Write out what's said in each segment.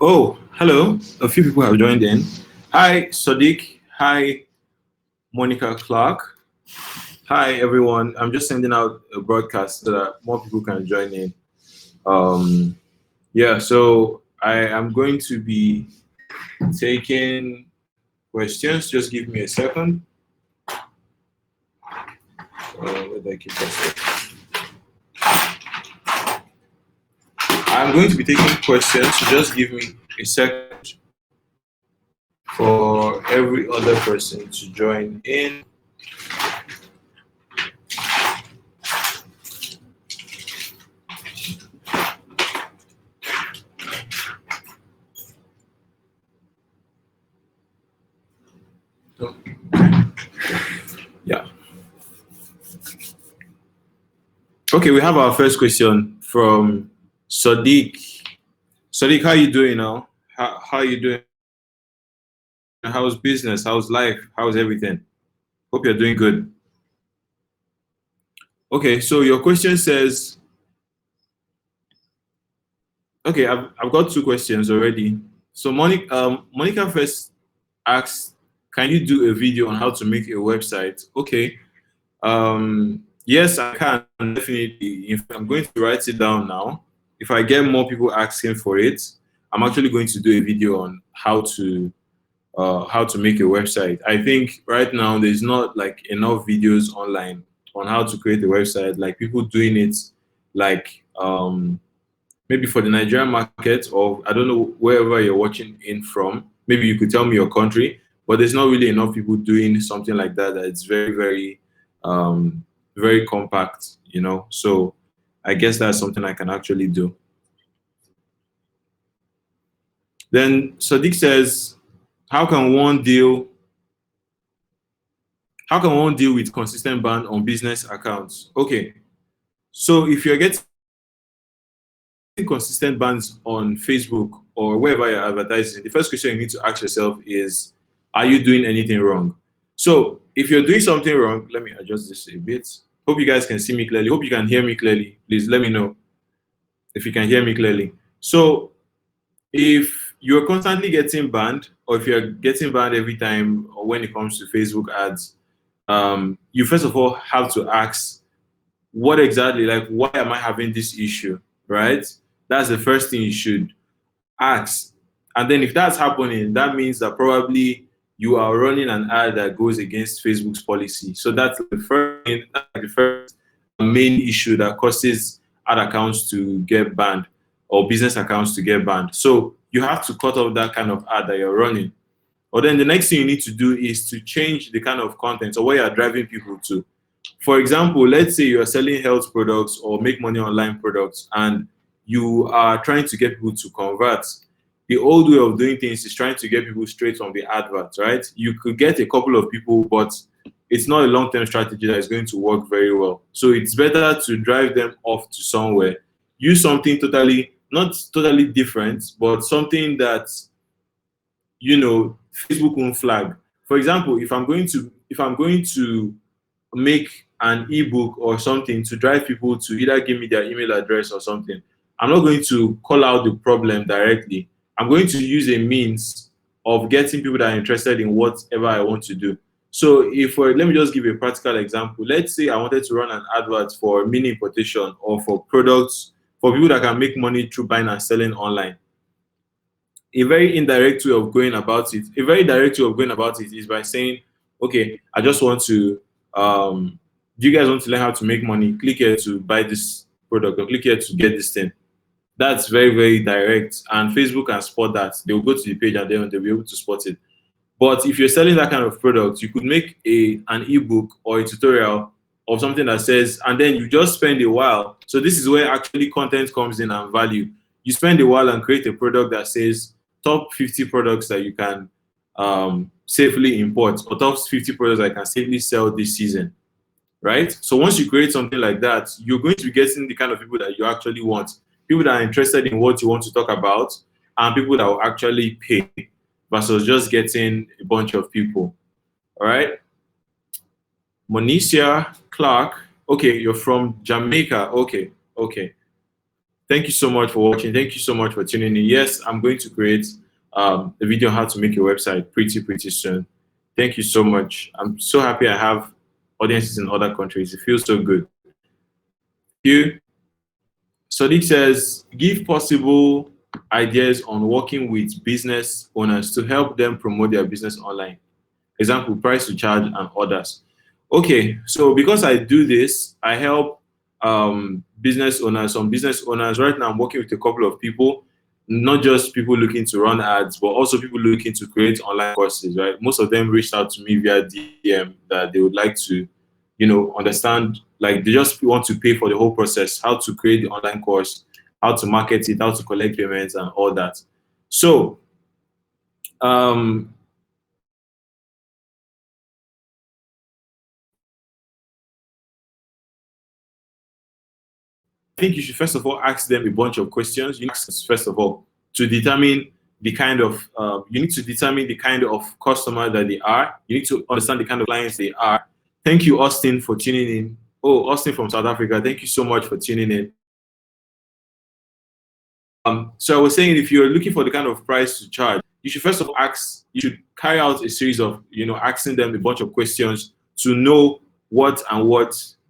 Oh, hello. A few people have joined in. Hi, Sadiq. Hi, Monica Clark. Hi, everyone. I'm just sending out a broadcast so that more people can join in. Um, yeah, so I am going to be taking questions. Just give me a second. Where did I keep that? I'm going to be taking questions. So just give me a second for every other person to join in. Yeah. Okay, we have our first question from Sadiq. Sadiq, how you doing now? How you doing? How's business? How's life? How's everything? Hope you're doing good. Okay, so your question says, okay, I've got two questions already. So Monica first asked, can you do a video on how to make a website? Okay. Yes, I can definitely. In fact, I'm going to write it down now. If I get more people asking for it, I'm actually going to do a video on how to make a website. I think right now there's not like enough videos online on how to create a website. Like people doing it, like maybe for the Nigerian market, or I don't know wherever you're watching in from. Maybe you could tell me your country, but there's not really enough people doing something like that. That it's um, very compact. So I guess that's something I can actually do. Then Sadiq says, how can one deal How can one deal with consistent ban on business accounts? Okay, so if you're getting consistent bans on Facebook or wherever you're advertising, the first question you need to ask yourself is, are you doing anything wrong? So if you're doing something wrong, let me adjust this a bit. Hope you guys can see me clearly. Hope you can hear me clearly. Please let me know if you can hear me clearly. So if you're constantly getting banned, or if you're getting banned every time or when it comes to Facebook ads, you first of all have to ask, what exactly, like, why am I having this issue, right? That's the first thing you should ask. And then if that's happening, that means that probably you are running an ad that goes against Facebook's policy. So that's the first thing, that's like the first main issue that causes ad accounts to get banned or business accounts to get banned. So you have to cut off that kind of ad that you're running. Or then the next thing you need to do is to change the kind of content or where you're driving people to. For example, let's say you are selling health products or make money online products, and you are trying to get people to convert. The old way of doing things is trying to get people straight from the advert, right? You could get a couple of people, but it's not a long-term strategy that is going to work very well. So it's better to drive them off to somewhere. Use something not totally different, but something that Facebook won't flag. For example, if I'm going to make an ebook or something to drive people to either give me their email address or something, I'm not going to call out the problem directly. I'm going to use a means of getting people that are interested in whatever I want to do. So let me just give a practical example. Let's say I wanted to run an advert for mini importation or for products for people that can make money through buying and selling online. A very indirect way of going about it, a very direct way of going about it is by saying, okay, I just want to, do you guys want to learn how to make money? Click here to buy this product or click here to get this thing. That's very, very direct. And Facebook can spot that. They'll go to the page and then they'll be able to spot it. But if you're selling that kind of product, you could make an ebook or a tutorial of something that says, and then you just spend a while. So this is where actually content comes in and value. You spend a while and create a product that says top 50 products that you can safely import, or top 50 products that I can safely sell this season, right? So once you create something like that, you're going to be getting the kind of people that you actually want, people that are interested in what you want to talk about, and people that will actually pay versus just getting a bunch of people. All right. Monicia Clark. Okay, you're from Jamaica. Okay, okay. Thank you so much for watching. Thank you so much for tuning in. Yes, I'm going to create a video on how to make your website pretty soon. Thank you so much. I'm so happy I have audiences in other countries. It feels so good. Thank you. Sadiq says, give possible ideas on working with business owners to help them promote their business online. Example, price to charge and others. Okay, so because I do this, I help business owners. Some business owners right now, I'm working with a couple of people, not just people looking to run ads, but also people looking to create online courses. Right, most of them reached out to me via DM that they would like to, understand. Like they just want to pay for the whole process, how to create the online course, how to market it, how to collect payments, and all that. So um, I think you should first of all ask them a bunch of questions. You need to, first of all, to determine the kind of you need to determine the kind of customer that they are. You need to understand the kind of clients they are. Thank you, Austin, for tuning in. Oh, Austin from South Africa. Thank you so much for tuning in. So I was saying, if you're looking for the kind of price to charge, you should first of all ask. You should carry out a series of asking them a bunch of questions to know what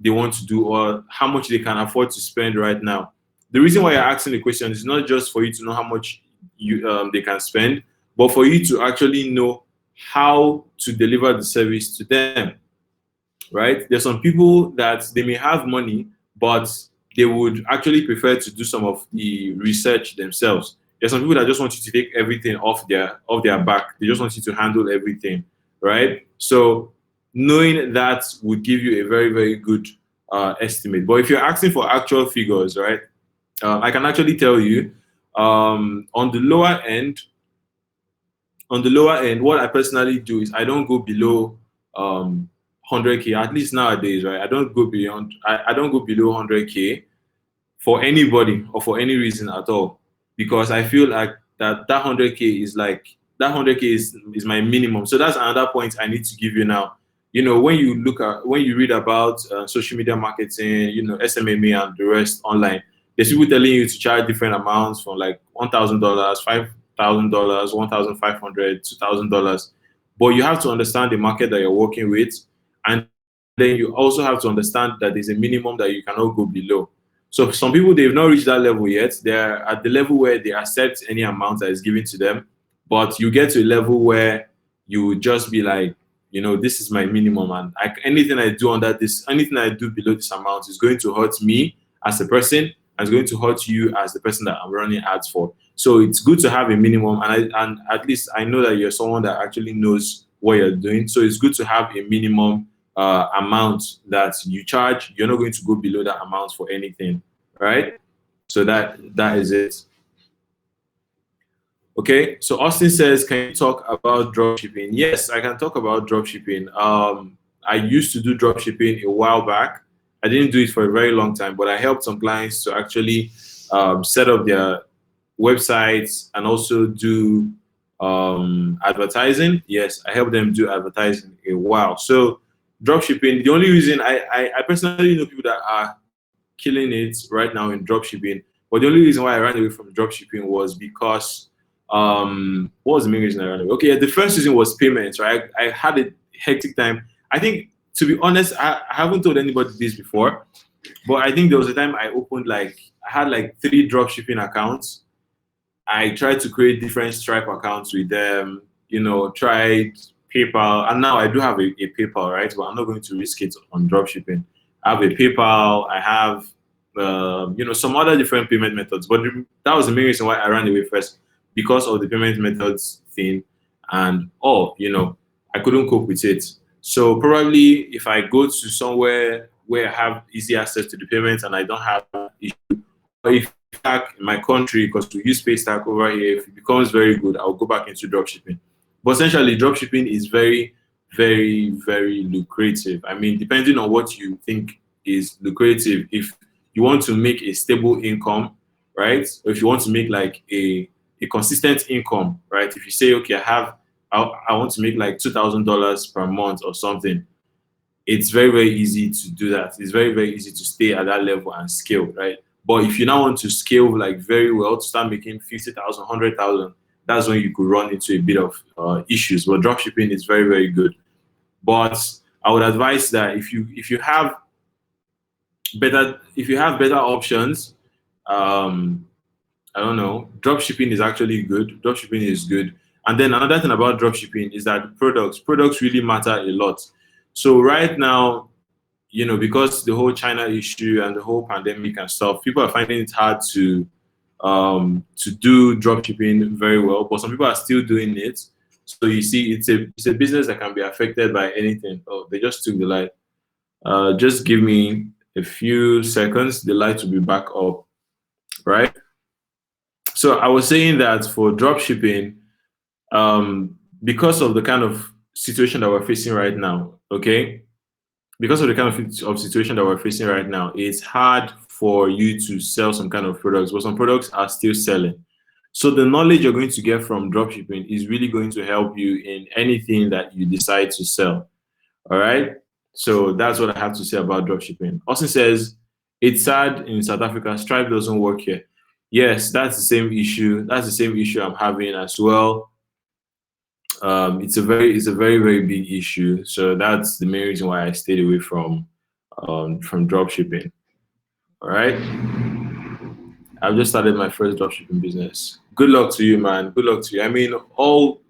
they want to do or how much they can afford to spend right now. The reason why you're asking the question is not just for you to know how much they can spend, but for you to actually know how to deliver the service to them. Right? There's some people that they may have money, but they would actually prefer to do some of the research themselves. There's some people that just want you to take everything off their back. They just want you to handle everything, right? So knowing that would give you a very good estimate. But if you're asking for actual figures, right, I can actually tell you on the lower end, what I personally do is I don't go below 100K, at least nowadays, right? I don't go below 100K for anybody or for any reason at all, because I feel like that 100K is like that 100K is my minimum. So that's another point I need to give you now. When you read about social media marketing, SMMA and the rest online, there's people telling you to charge different amounts from like $1,000, $5,000, 1,500, $2,000. But you have to understand the market that you're working with, and then you also have to understand that there's a minimum that you cannot go below. So some people, they've not reached that level yet. They're at the level where they accept any amount that is given to them. But you get to a level where you would just be like, this is my minimum, and anything I do below this amount is going to hurt me as a person, and it's going to hurt you as the person that I'm running ads for. So it's good to have a minimum, and at least I know that you're someone that actually knows what you're doing. So it's good to have a minimum amount that you charge. You're not going to go below that amount for anything, right? So that is it. Okay, so Austin says, can you talk about dropshipping? Yes, I can talk about dropshipping. I used to do dropshipping a while back. I didn't do it for a very long time, but I helped some clients to actually set up their websites and also do advertising. Yes, I helped them do advertising a while. So dropshipping, the only reason I personally know people that are killing it right now in dropshipping, but the only reason why I ran away from dropshipping was because what was the main reason I ran away? Okay, the first reason was payments, right? I had a hectic time. I think, to be honest, I haven't told anybody this before, but I think there was a time I had like 3 dropshipping accounts. I tried to create different Stripe accounts with them, tried PayPal, and now I do have a PayPal, right? But I'm not going to risk it on dropshipping. I have a PayPal, I have, some other different payment methods, but that was the main reason why I ran away first, because of the payment methods thing, and I couldn't cope with it. So probably if I go to somewhere where I have easy access to the payments and I don't have issue, or if back in my country, because we use Paystack over here, if it becomes very good, I'll go back into dropshipping. But essentially, dropshipping is very, very lucrative. I mean, depending on what you think is lucrative, if you want to make a stable income, right? Or if you want to make like a consistent income, right? If you say, okay, I want to make like $2,000 per month or something, it's very, very easy to do that. It's very, very easy to stay at that level and scale, right? But if you now want to scale like very well, to start making 50,000, 100,000, that's when you could run into a bit of issues. But dropshipping is very, very good. But I would advise that if you have better options, I don't know, dropshipping is actually good. Dropshipping is good. And then another thing about dropshipping is that products really matter a lot. So right now, because the whole China issue and the whole pandemic and stuff, people are finding it hard to do dropshipping very well. But some people are still doing it. So you see, it's a business that can be affected by anything. Oh, they just took the light. Just give me a few seconds. The light will be back up, right? So I was saying that for dropshipping, because of the kind of situation that we're facing right now, okay? Because of the kind of situation that we're facing right now, it's hard for you to sell some kind of products, but some products are still selling. So the knowledge you're going to get from dropshipping is really going to help you in anything that you decide to sell. All right. So that's what I have to say about dropshipping. Austin says, it's sad in South Africa, Stripe doesn't work here. Yes, that's the same issue. That's the same issue I'm having as well. It's a very, very big issue. So that's the main reason why I stayed away from dropshipping. All right. I've just started my first dropshipping business. Good luck to you, man. Good luck to you. I mean, all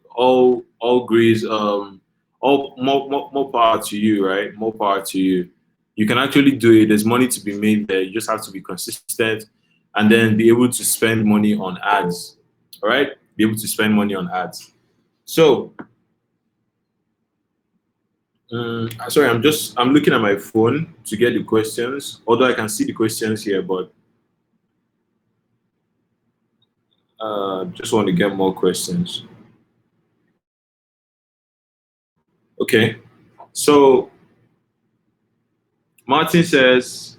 agrees. All more power to you, right? More power to you. You can actually do it. There's money to be made there. You just have to be consistent, and then be able to spend money on ads. All right, be able to spend money on ads. So, sorry, I'm looking at my phone to get the questions. Although I can see the questions here, but just want to get more questions. Okay, so Martin says,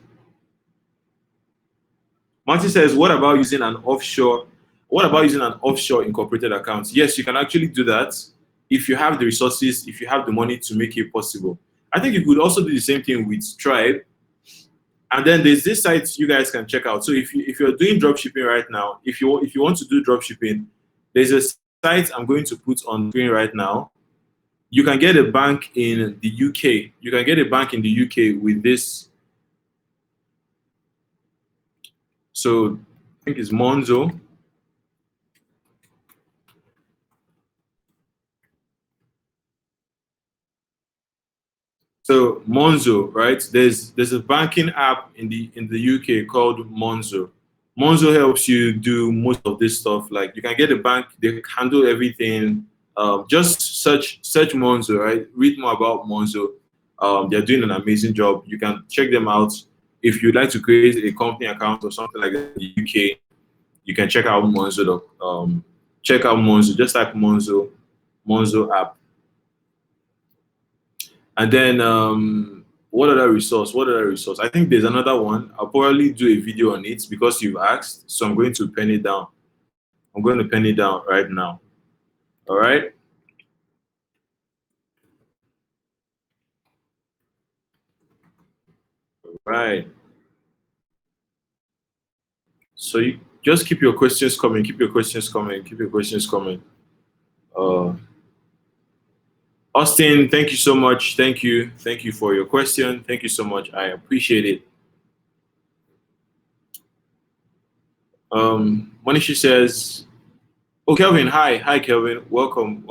what about using an offshore? What about using an offshore incorporated account? Yes, you can actually do that if you have the resources, if you have the money to make it possible. I think you could also do the same thing with Stripe. And then there's this site you guys can check out. So if you're doing dropshipping right now, if you want to do dropshipping, there's a site I'm going to put on screen right now. You can get a bank in the UK. You can get a bank in the UK with this. So I think it's Monzo. So Monzo, right? There's a banking app in the UK called Monzo. Monzo helps you do most of this stuff. Like you can get a bank, they handle everything. Just search Monzo, right? Read more about Monzo. They're doing an amazing job. You can check them out. If you'd like to create a company account or something like that in the UK, you can check out Monzo. Check out Monzo. Just type Monzo app. And then what other resource? I think there's another one. I'll probably do a video on it because you've asked. So I'm going to pen it down. I'm going to pen it down right now. All right. Right. So you just keep your questions coming. Keep your questions coming. Keep your questions coming. Austin, thank you so much. Thank you. Thank you for your question. Thank you so much. I appreciate it. Manishi says, oh, Kelvin, hi, Kelvin. Welcome.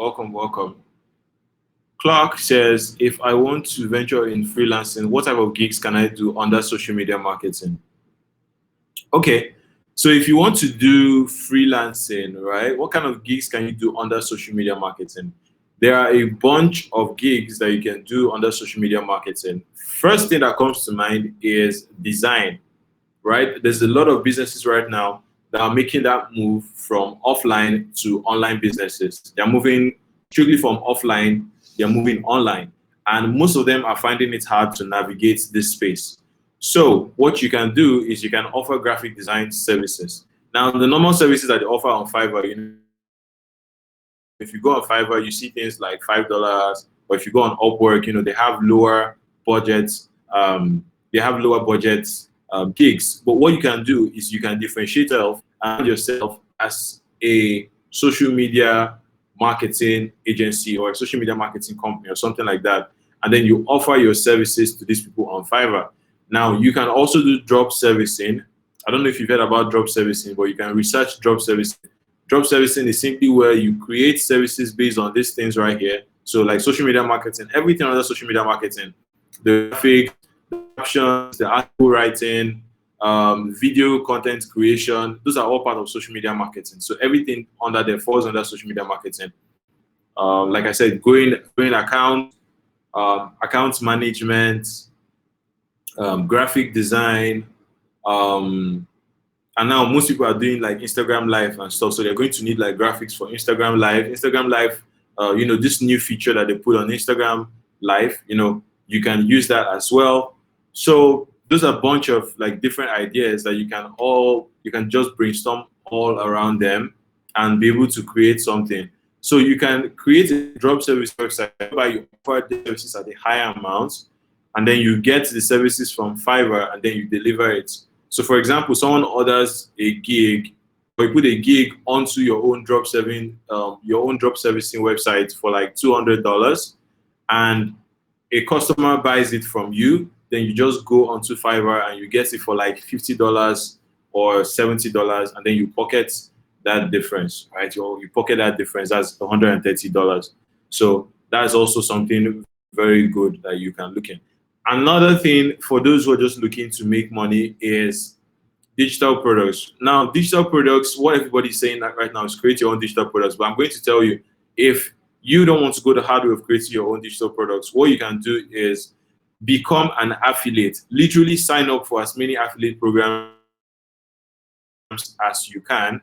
Clark says, if I want to venture in freelancing, what type of gigs can I do under social media marketing? Okay, so if you want to do freelancing, right, what kind of gigs can you do under social media marketing? There are a bunch of gigs that you can do under social media marketing. First thing that comes to mind is design, right? There's a lot of businesses right now that are making that move from offline to online businesses. They're moving strictly from offline, they're moving online. And most of them are finding it hard to navigate this space. So what you can do is you can offer graphic design services. Now, the normal services that they offer on Fiverr, if you go on Fiverr, you see things like $5, or if you go on Upwork, they have lower budgets. gigs. But what you can do is you can differentiate yourself as a social media marketing agency or a social media marketing company or something like that. And then you offer your services to these people on Fiverr. Now, you can also do drop servicing. I don't know if you've heard about drop servicing, but you can research drop servicing. Drop servicing is simply where you create services based on these things right here. So like social media marketing, everything under social media marketing, the graphics, the captions, the article writing, video content creation, those are all part of social media marketing. So everything under there falls under social media marketing. Like I said, growing account management, graphic design, and now most people are doing like Instagram Live and stuff. So they're going to need like graphics for Instagram Live. Instagram Live, this new feature that they put on Instagram Live, you can use that as well. So those are a bunch of like different ideas that you can just brainstorm all around them and be able to create something. So you can create a drop service website whereby you offer the services at a higher amount, and then you get the services from Fiverr and then you deliver it. So for example, someone orders a gig, or you put a gig onto your own drop servicing website for like $200, and a customer buys it from you, then you just go onto Fiverr and you get it for like $50 or $70, and then you pocket that difference, right? You pocket that difference, that's $130. So that's also something very good that you can look in. Another thing for those who are just looking to make money is digital products. Now, digital products, what everybody's saying right now is create your own digital products. But I'm going to tell you, if you don't want to go the hard way of creating your own digital products, what you can do is become an affiliate. Literally sign up for as many affiliate programs as you can.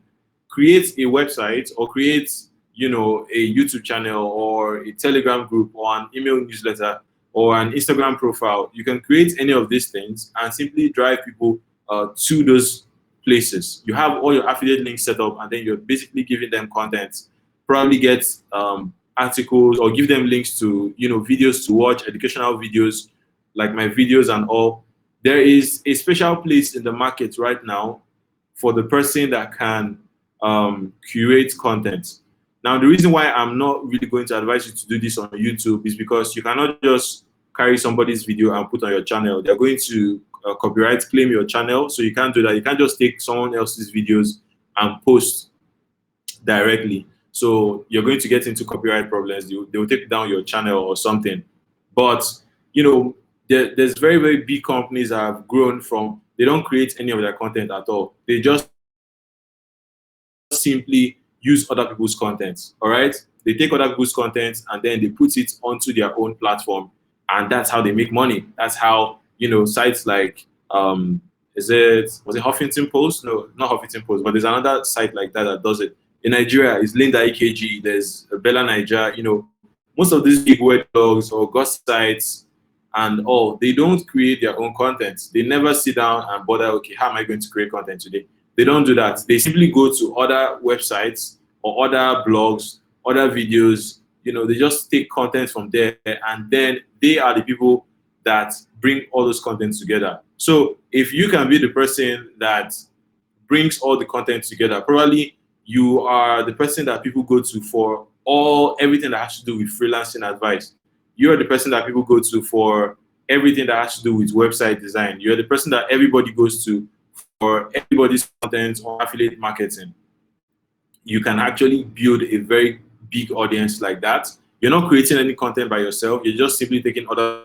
Create a website or create, a YouTube channel or a Telegram group or an email newsletter or an Instagram profile. You can create any of these things and simply drive people to those places. You have all your affiliate links set up, and then you're basically giving them content. Probably get articles or give them links to videos to watch, educational videos like my videos and all. There is a special place in the market right now for the person that can curate content. Now, the reason why I'm not really going to advise you to do this on YouTube is because you cannot just carry somebody's video and put on your channel. They're going to copyright claim your channel, so you can't do that. You can't just take someone else's videos and post directly. So you're going to get into copyright problems. They will take down your channel or something. But there's very, very big companies that have grown from, they don't create any of their content at all. They just simply use other people's content. All right, they take other people's content and then they put it onto their own platform, and that's how they make money. That's how sites like was it Huffington Post? No, not Huffington Post, but there's another site like that does it. In Nigeria, is Linda EKG. There's Bella Niger. Most of these big web blogs or ghost sites and all, they don't create their own content. They never sit down and bother, okay, how am I going to create content today? They don't do that. They simply go to other websites or other blogs, other videos. They just take content from there, and then they are the people that bring all those contents together. So if you can be the person that brings all the content together, probably you are the person that people go to for everything that has to do with freelancing advice. You're the person that people go to for everything that has to do with website design. You're the person that everybody goes to for everybody's content or affiliate marketing. You can actually build a very big audience like that. You're not creating any content by yourself. You're just simply taking other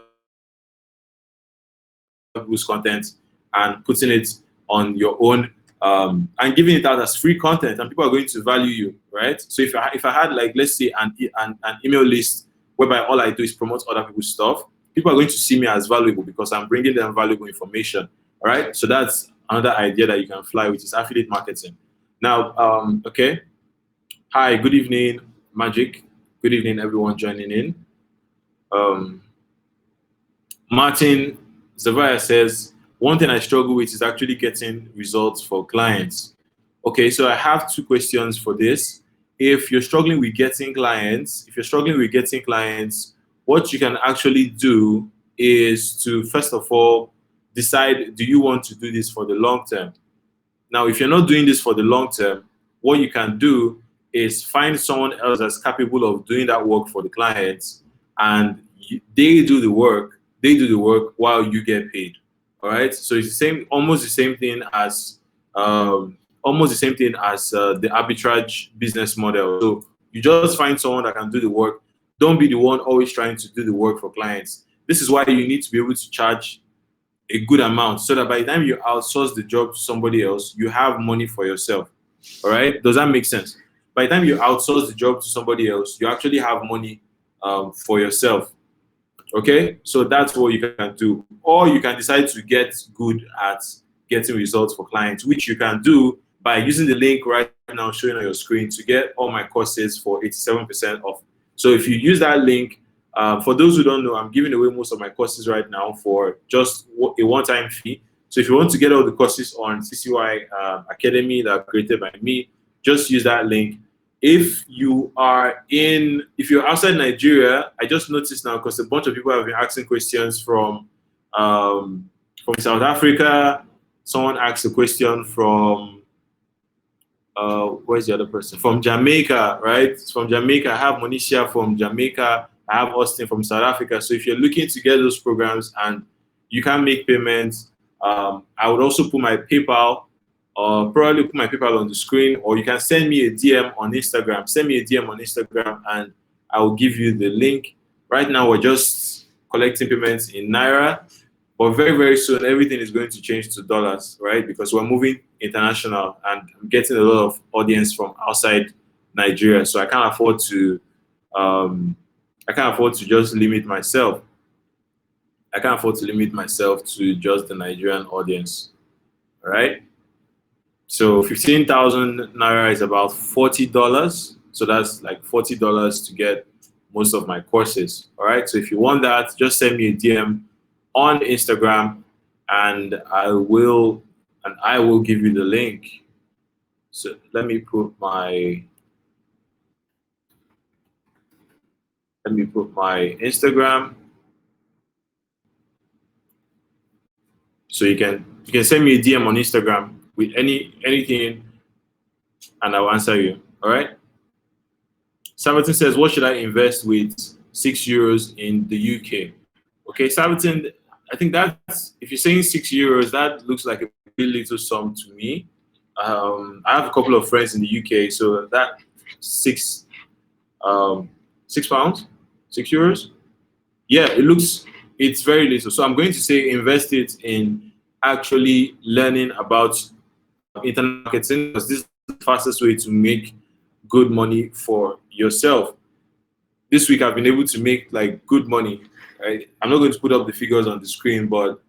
people's content and putting it on your own and giving it out as free content, and people are going to value you, right? So if I had, like, let's say an email list whereby all I do is promote other people's stuff, people are going to see me as valuable because I'm bringing them valuable information. All right, so that's another idea that you can fly, which is affiliate marketing. Now, okay. Hi, good evening, Magic. Good evening, everyone joining in. Martin Zavaya says, one thing I struggle with is actually getting results for clients. Okay, so I have two questions for this. If you're struggling with getting clients, what you can actually do is to, first of all, decide, do you want to do this for the long term? Now, if you're not doing this for the long term, what you can do is find someone else that's capable of doing that work for the clients, and they do the work. They do the work while you get paid. All right. So it's the same, almost the same thing as, the arbitrage business model. So you just find someone that can do the work. Don't be the one always trying to do the work for clients. This is why you need to be able to charge a good amount, so that by the time you outsource the job to somebody else, you have money for yourself. All right. Does that make sense? By the time you outsource the job to somebody else, you actually have money for yourself. Okay, so that's what you can do. Or you can decide to get good at getting results for clients, which you can do by using the link right now showing on your screen to get all my courses for 87% off. So if you use that link, for those who don't know, I'm giving away most of my courses right now for just a one-time fee. So if you want to get all the courses on CCY Academy that are created by me, just use that link. If you're outside Nigeria, I just noticed now, because a bunch of people have been asking questions from South Africa. Someone asked a question from where's the other person? From Jamaica, right? It's from Jamaica. I have Monisha from Jamaica. I have Austin from South Africa. So if you're looking to get those programs and you can make payments, I would also put my PayPal. Probably put my PayPal on the screen, or you can send me a DM on Instagram. Send me a DM on Instagram and I will give you the link. Right now, we're just collecting payments in Naira, but very, very soon, everything is going to change to dollars, right? Because we're moving international and I'm getting a lot of audience from outside Nigeria. So I can't afford to just limit myself. I can't afford to limit myself to just the Nigerian audience, all right? So 15,000 Naira is about $40. So that's like $40 to get most of my courses. All right. So if you want that, just send me a DM on Instagram and I will give you the link. So let me put my Instagram. So you can send me a DM on Instagram with anything and I'll answer you. All right. Sabatin says, what should I invest with €6 in the UK? Okay, Sabatin, I think that's, if you're saying €6, that looks like a really little sum to me. I have a couple of friends in the UK, so that £6, €6, yeah, it's very little. So I'm going to say invest it in actually learning about internet marketing, because this is the fastest way to make good money for yourself. This week I've been able to make like good money. Right? I'm not going to put up the figures on the screen, but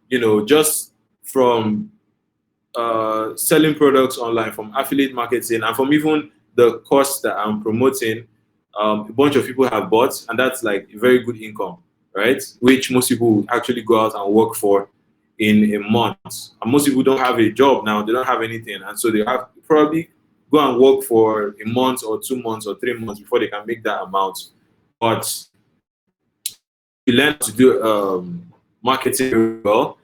just from selling products online, from affiliate marketing, and from even the course that I'm promoting, a bunch of people have bought, and that's like a very good income, right? Which most people actually go out and work for in a month. And most people don't have a job now; they don't have anything, and so they have probably go and work for a month or 2 months or 3 months before they can make that amount. But you learn to do marketing very well,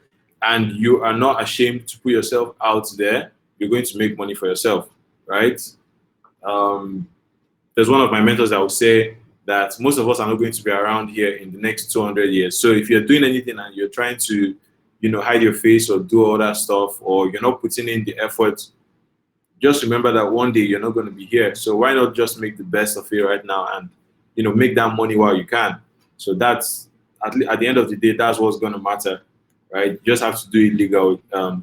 and you are not ashamed to put yourself out there, you're going to make money for yourself, right? There's one of my mentors that will say that most of us are not going to be around here in the next 200 years. So if you're doing anything and you're trying to, hide your face or do all that stuff, or you're not putting in the effort, just remember that one day you're not going to be here. So why not just make the best of it right now and, make that money while you can. So that's, at the end of the day, that's what's going to matter, right? You just have to do it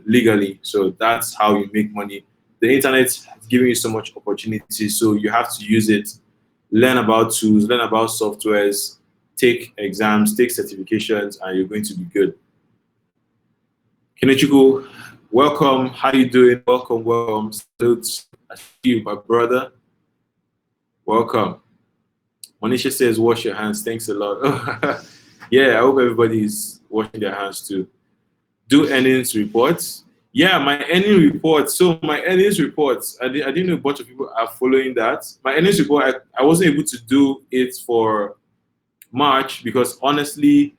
legally. So that's how you make money. The internet is giving you so much opportunity, so you have to use it. Learn about tools, learn about softwares, take exams, take certifications, and you're going to be good. Kenechukwu, welcome. How you doing? Welcome. Salute. I see you, my brother. Welcome. Monisha says, wash your hands. Thanks a lot. Yeah, I hope everybody's washing their hands too. Do earnings reports. Yeah, my earnings reports. So my earnings reports, I didn't know a bunch of people are following that. My earnings report, I wasn't able to do it for March because honestly,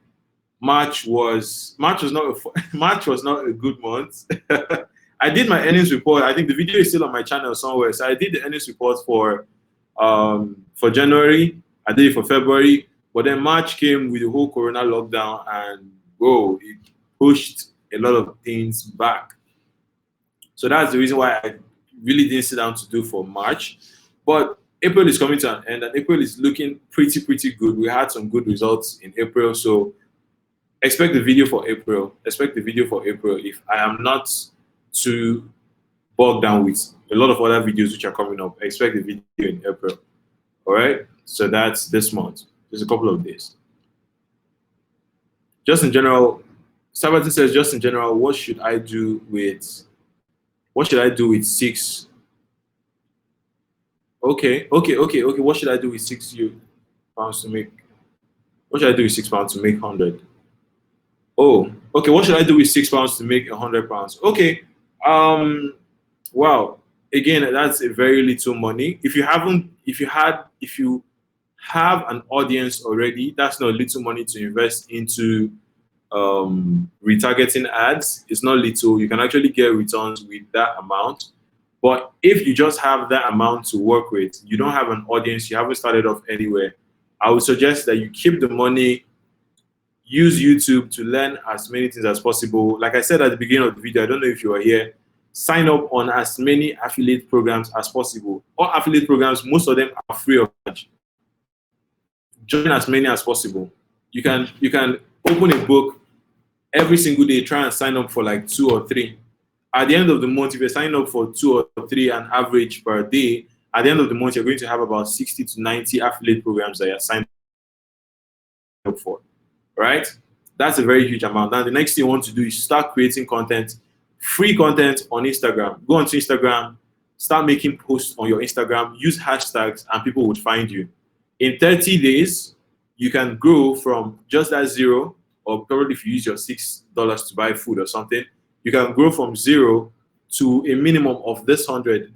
March was not March was not a good month. I did my earnings report. I think the video is still on my channel somewhere. So I did the earnings report for January. I did it for February, but then March came with the whole Corona lockdown, and whoa, it pushed a lot of things back. So that's the reason why I really didn't sit down to do for March. But April is coming to an end, and April is looking pretty good. We had some good results in April, so expect the video for April. Expect the video for April. If I am not too bogged down with a lot of other videos which are coming up, expect the video in April. All right. So that's this month. There's a couple of days. Just in general, Sabatin says, just in general, what should I do with 6? Okay. What should I do with £6 to make? What should I do with £6 to make 100? Oh, okay. What should I do with £6 to make £100? Okay. Wow. Again, that's a very little money. If you have an audience already, that's not little money to invest into retargeting ads. It's not little. You can actually get returns with that amount. But if you just have that amount to work with, you don't have an audience, you haven't started off anywhere, I would suggest that you keep the money, use YouTube to learn as many things as possible. Like I said at the beginning of the video, I don't know if you are here, sign up on as many affiliate programs as possible. All affiliate programs, most of them are free of charge. Join as many as possible. You can open a book every single day, try and sign up for like 2 or 3. At the end of the month, if you're signing up for 2 or 3 an average per day, at the end of the month, you're going to have about 60 to 90 affiliate programs that you're signed up for, right? That's a very huge amount. Now, the next thing you want to do is start creating content, free content on Instagram. Go onto Instagram, start making posts on your Instagram, use hashtags, and people would find you. In 30 days, you can grow from just that 0, or probably if you use your $6 to buy food or something, you can grow from 0 to a minimum of this 100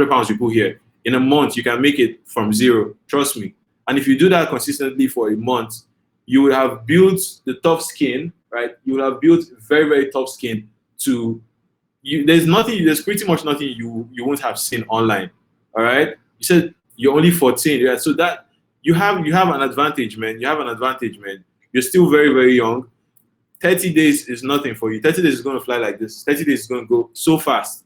pounds you put here. In a month, you can make it from 0. Trust me. And if you do that consistently for a month, you will have built the tough skin, right? You will have built very, very tough skin to you. There's pretty much nothing you won't have seen online. All right. You said you're only 14, yeah. So that you have an advantage, man. You have an advantage, man. You're still very, very young. 30 days is nothing for you. 30 days is going to fly like this. 30 days is going to go so fast.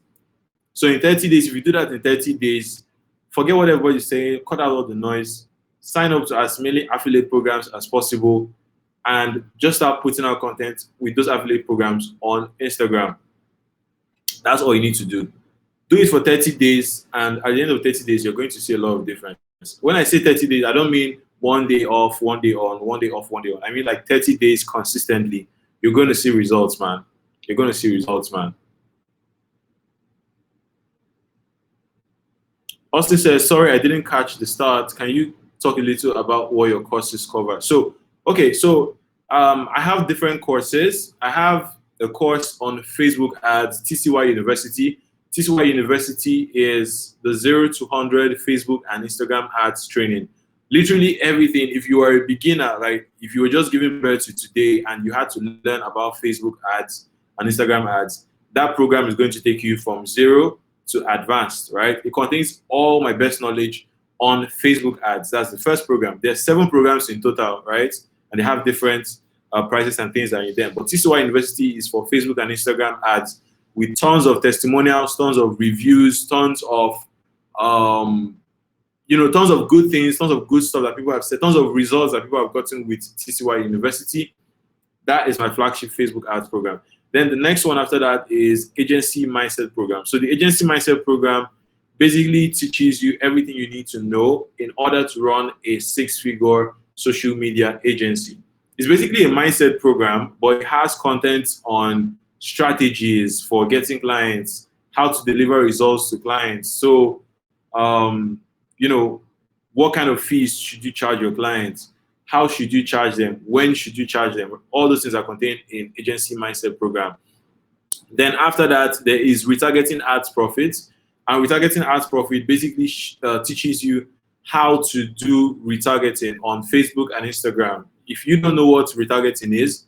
So in 30 days, if you do that in 30 days, forget what everybody's saying, cut out all the noise, sign up to as many affiliate programs as possible, and just start putting out content with those affiliate programs on Instagram. That's all you need to do. Do it for 30 days, and at the end of 30 days, you're going to see a lot of difference. When I say 30 days, I don't mean 1 day off, 1 day on, 1 day off, 1 day on. I mean like 30 days consistently. You're going to see results, man. You're going to see results, man. Austin says, sorry, I didn't catch the start. Can you talk a little about what your courses cover? So, okay, so I have different courses. I have a course on Facebook ads, TCY University. TCY University is the 0 to 100 Facebook and Instagram ads training. Literally everything. If you are a beginner, like if you were just giving birth to today and you had to learn about Facebook ads and Instagram ads, that program is going to take you from 0 to advanced, right? It contains all my best knowledge on Facebook ads. That's the first program. There's 7 programs in total, right? And they have different prices and things that are in them. But TCY University is for Facebook and Instagram ads with tons of testimonials, tons of reviews, tons of tons of good things, tons of good stuff that people have said, tons of results that people have gotten with TCY University. That is my flagship Facebook ads program. Then the next one after that is Agency Mindset Program. So the Agency Mindset Program basically teaches you everything you need to know in order to run a 6-figure social media agency. It's basically a mindset program, but it has content on strategies for getting clients, how to deliver results to clients. So, what kind of fees should you charge your clients? How should you charge them? When should you charge them? All those things are contained in Agency Mindset Program. Then after that, there is Retargeting Ads Profit. And Retargeting Ads Profit basically teaches you how to do retargeting on Facebook and Instagram. if you don't know what retargeting is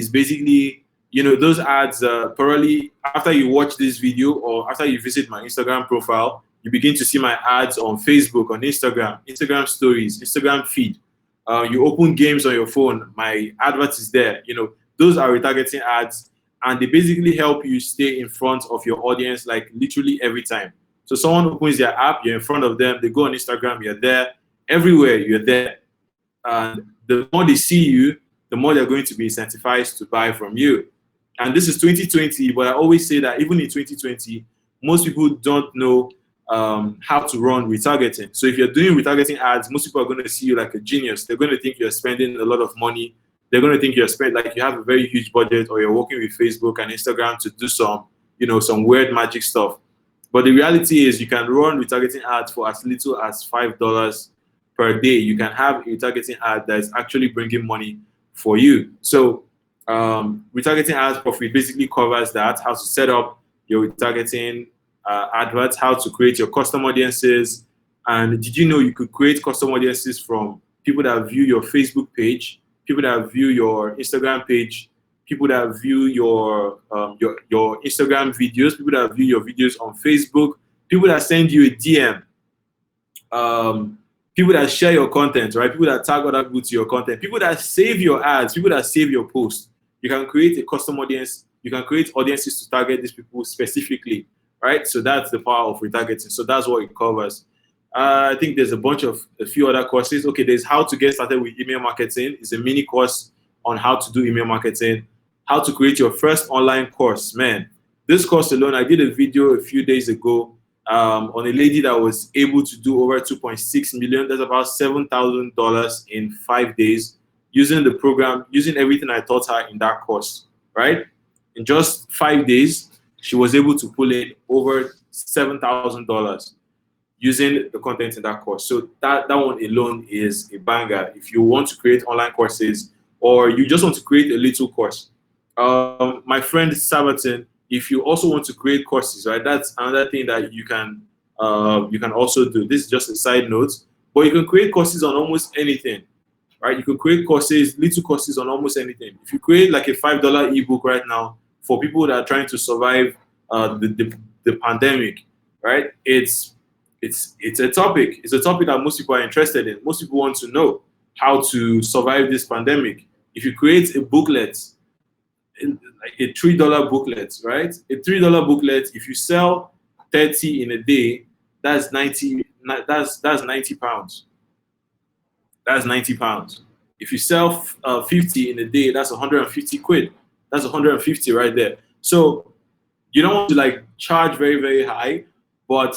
basically, those ads, probably after you watch this video or after you visit my Instagram profile, you begin to see my ads on Facebook, on Instagram stories, Instagram feed. You open games on your phone, my advert is there. Those are retargeting ads, and they basically help you stay in front of your audience, like literally every time. So someone opens their app, you're in front of them. They go on Instagram, you're there. Everywhere, you're there. And the more they see you, the more they're going to be incentivized to buy from you. And this is 2020, but I always say that even in 2020, most people don't know how to run retargeting. So if you're doing retargeting ads, most people are going to see you like a genius. They're going to think you're spending a lot of money. They're going to think like you have a very huge budget, or you're working with Facebook and Instagram to do some weird magic stuff. But the reality is, you can run retargeting ads for as little as $5 per day. You can have a retargeting ad that is actually bringing money for you. So retargeting ads profit basically covers that: how to set up your retargeting adverts, how to create your custom audiences. And did you know you could create custom audiences from people that view your Facebook page, people that view your Instagram page, people that view your Instagram videos, people that view your videos on Facebook, people that send you a DM, people that share your content, right? People that tag other people to your content, people that save your ads, people that save your posts. You can create a custom audience. You can create audiences to target these people specifically, right? So that's the power of retargeting. So that's what it covers. I think there's a few other courses. Okay, there's how to get started with email marketing. It's a mini course on how to do email marketing, how to create your first online course. Man, this course alone, I did a video a few days ago on a lady that was able to do over 2.6 million. That's about $7,000 in 5 days, using the program, using everything I taught her in that course, right? In just 5 days, she was able to pull in over $7,000 using the content in that course. So that one alone is a banger. If you want to create online courses, or you just want to create a little course, my friend Sabaton, if you also want to create courses, right, that's another thing that you can also do. This is just a side note, but you can create courses on almost anything, right? You can create courses, little courses on almost anything. If you create like a $5 ebook right now for people that are trying to survive the pandemic, right? It's a topic. It's a topic that most people are interested in. Most people want to know how to survive this pandemic. If you create a booklet, like a $3 booklet, right? A $3 booklet, if you sell 30 in a day, that's 90 pounds. That's 90 pounds. If you sell 50 in a day, that's 150 quid. That's 150 right there. So you don't want to like charge very, very high, but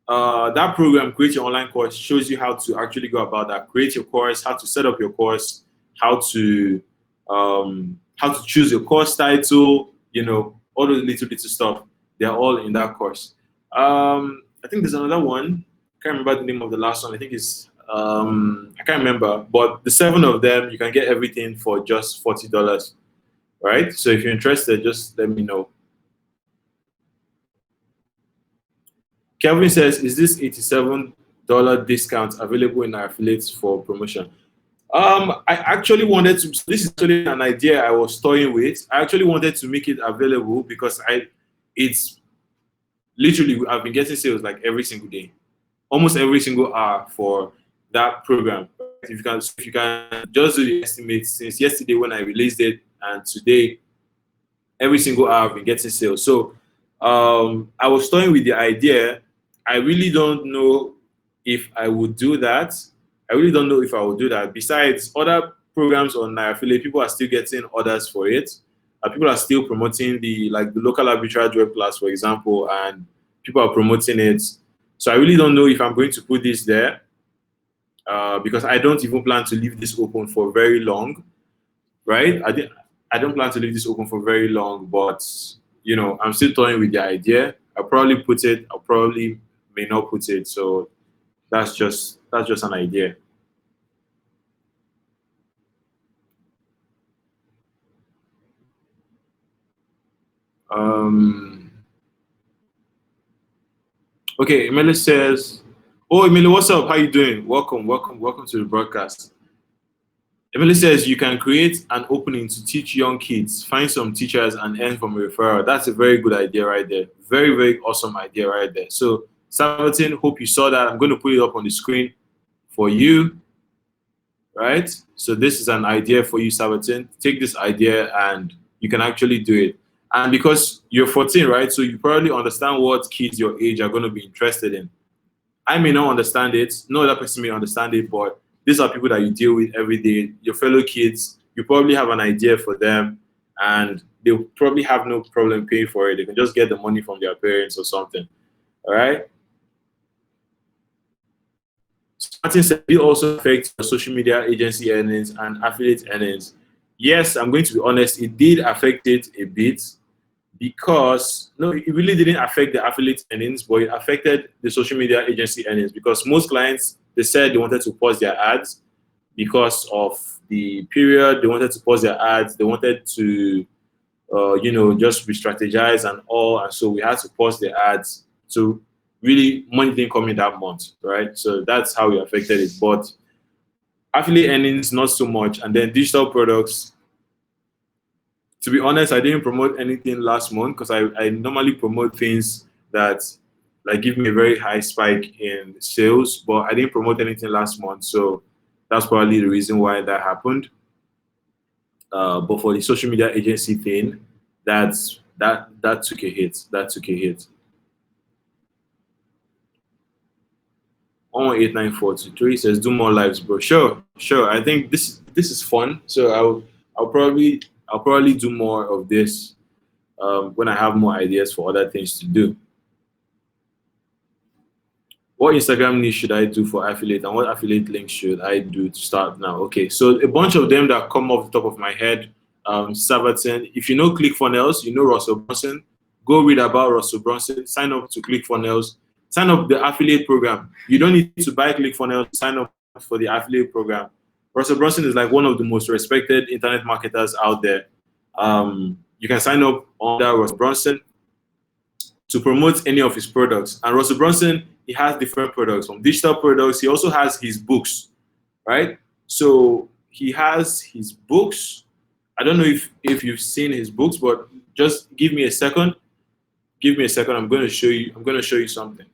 that program, Create Your Online Course, shows you how to actually go about that. Create your course, how to set up your course, how to choose your course title, all those little stuff. They're all in that course. I think there's another one. I can't remember the name of the last one. I think it's I can't remember, but the 7 of them, you can get everything for just $40, right? So if you're interested, just let me know. Kelvin says, is this $87 discount available in our affiliates for promotion? I actually wanted to, this is actually an idea I was toying with. I actually wanted to make it available because it's literally, I've been getting sales like every single day, almost every single hour for that program. If you can just do the estimate since yesterday when I released it and today, every single hour I've been getting sales. So I was toying with the idea. I really don't know if I would do that. Besides other programs on my affiliate, people are still getting orders for it. People are still promoting the local arbitrage web class, for example, and people are promoting it. So I really don't know if I'm going to put this there because I don't even plan to leave this open for very long, right? I don't plan to leave this open for very long, but I'm still toying with the idea. I'll probably put it. I'll probably may not put it. So that's just an idea. Okay, Emily says, "Oh, Emily, what's up? How you doing? Welcome to the broadcast." Emily says you can create an opening to teach young kids, find some teachers and earn from a referral. That's a very good idea right there. Very, very awesome idea right there. So Sabatin, hope you saw that. I'm going to put it up on the screen for you, right? So this is an idea for you, Sabatin. Take this idea and you can actually do it. And because you're 14, right? So you probably understand what kids your age are going to be interested in. I may not understand it, no other person may understand it, but these are people that you deal with every day, your fellow kids. You probably have an idea for them, and they'll probably have no problem paying for it. They can just get the money from their parents or something. All right. Martin said, it also affects your social media agency earnings and affiliate earnings. Yes, I'm going to be honest, it did affect it a bit because, no, it really didn't affect the affiliate earnings, but it affected the social media agency earnings because most clients, they said they wanted to pause their ads because of the period. They wanted to pause their ads. They wanted to, just re-strategize and all. And so we had to pause the ads. So really, money didn't come in that month, right? So that's how we affected it. But affiliate earnings, not so much. And then digital products, to be honest, I didn't promote anything last month because I normally promote things that like give me a very high spike in sales, but I didn't promote anything last month. So that's probably the reason why that happened. But for the social media agency thing, that took a hit. That took a hit. 18943 says, "Do more lives, bro." Sure. I think this is fun. So I'll probably do more of this when I have more ideas for other things to do. What Instagram niche should I do for affiliate, and what affiliate links should I do to start now? Okay, so a bunch of them that come off the top of my head. Sabatin, if you know ClickFunnels, you know Russell Brunson. Go read about Russell Brunson. Sign up to ClickFunnels. Sign up the affiliate program. You don't need to buy ClickFunnels. Sign up for the affiliate program. Russell Brunson is like one of the most respected internet marketers out there. You can sign up under Russell Brunson to promote any of his products. And Russell Brunson, he has different products, from digital products. He also has his books, right? So he has his books. I don't know if you've seen his books, but just give me a second. Give me a second. I'm going to show you something.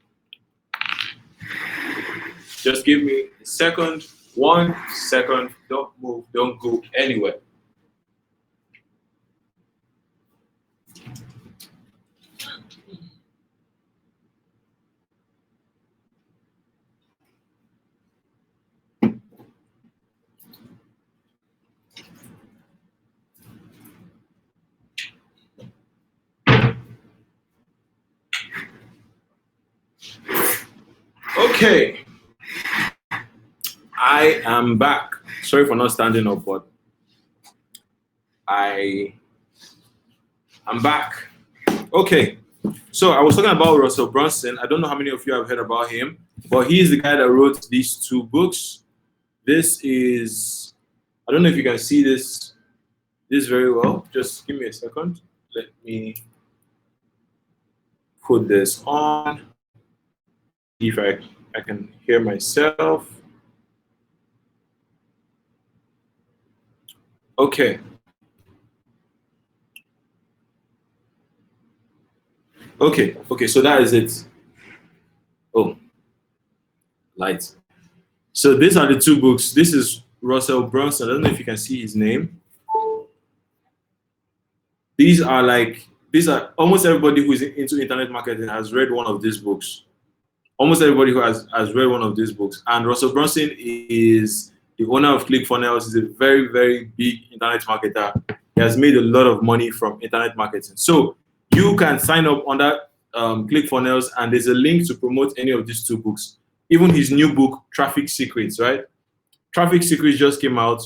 Just give me a second. 1 second. Don't move. Don't go anywhere. Okay. I am back. Sorry for not standing up, but I'm back. Okay. So I was talking about Russell Brunson. I don't know how many of you have heard about him, but he's the guy that wrote these 2 books. This is, I don't know if you can see this very well. Just give me a second. Let me put this on. If I can hear myself. Okay. Okay, so that is it. Oh, light. So these are the 2 books. This is Russell Brunson. I don't know if you can see his name. These are almost everybody who is into internet marketing has read one of these books. Almost everybody who has read one of these books. And Russell Brunson is the owner of ClickFunnels. He's a very, very big internet marketer. He has made a lot of money from internet marketing. So you can sign up under ClickFunnels, and there's a link to promote any of these 2 books. Even his new book, Traffic Secrets, right? Traffic Secrets just came out,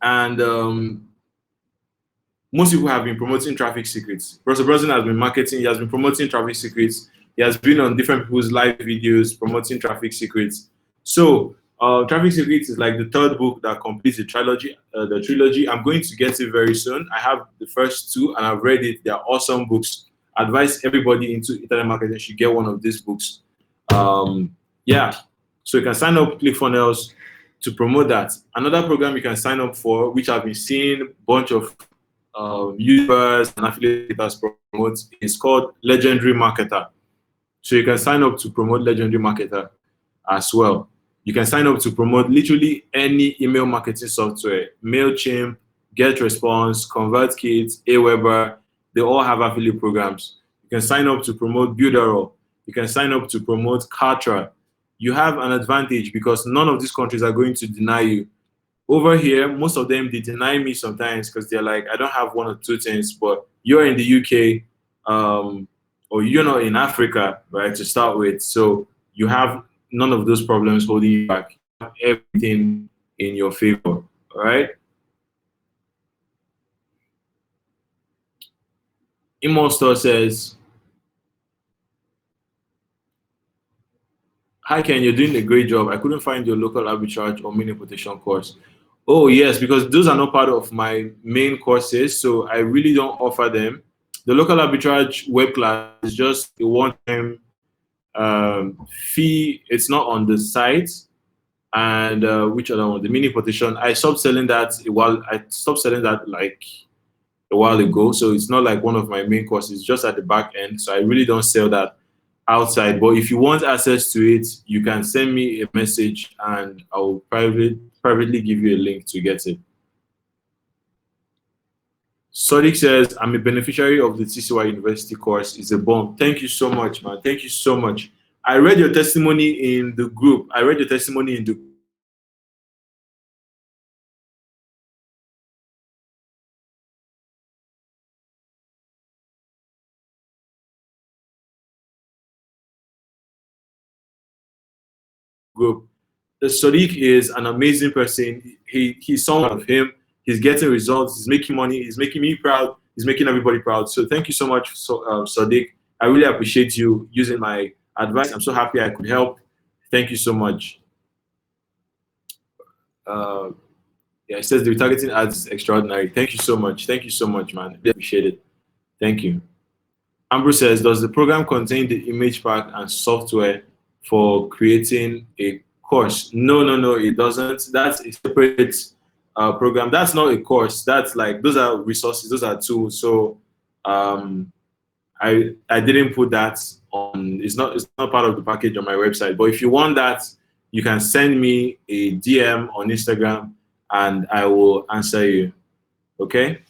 and most people have been promoting Traffic Secrets. Russell Brunson has been marketing. He has been promoting Traffic Secrets. He has been on different people's live videos promoting Traffic Secrets. So Traffic Secrets is like the 3rd book that completes the trilogy. I'm going to get it very soon. I have the first 2 and I've read it. They're awesome books. I advise everybody into internet marketing should get one of these books. Yeah, so you can sign up ClickFunnels to promote that. Another program you can sign up for, which I've been seeing a bunch of YouTubers and affiliates promote, is called Legendary Marketer. So you can sign up to promote Legendary Marketer as well. You can sign up to promote literally any email marketing software: MailChimp, GetResponse, ConvertKit, Aweber. They all have affiliate programs. You can sign up to promote Builderall. You can sign up to promote Kartra. You have an advantage because none of these countries are going to deny you. Over here, most of them, they deny me sometimes because they're like, I don't have one or two things, but you're in the UK, or you're not in Africa, right, to start with. So you have none of those problems holding you back. You have everything in your favor, all right? Immostor says, hi Ken, you're doing a great job. I couldn't find your local arbitrage or mini quotation course. Oh yes, because those are not part of my main courses, so I really don't offer them. The local arbitrage web class is just a one-time fee. It's not on the site. And which other one? The mini quotation. I stopped selling that like a while ago, so it's not like one of my main courses. It's just at the back end, so I really don't sell that outside. But if you want access to it, you can send me a message and I'll privately give you a link to get it. Sodiq says, I'm a beneficiary of the TCY University course. It's a bomb. Thank you so much, man. Thank you so much. I read your testimony in the group. Group. The Sadiq is an amazing person. He's someone of him. He's getting results. He's making money. He's making me proud. He's making everybody proud. So thank you so much, Sadiq. I really appreciate you using my advice. I'm so happy I could help. Thank you so much. Yeah, it says the retargeting ads is extraordinary. Thank you so much. Thank you so much, man. I appreciate it. Thank you. Ambrose says, does the program contain the image pack and software for creating a course? No, it doesn't. That's a separate program. That's not a course. That's like, those are resources, those are tools. So I didn't put that on. It's not part of the package on my website. But if you want that, you can send me a DM on Instagram and I will answer you. Okay?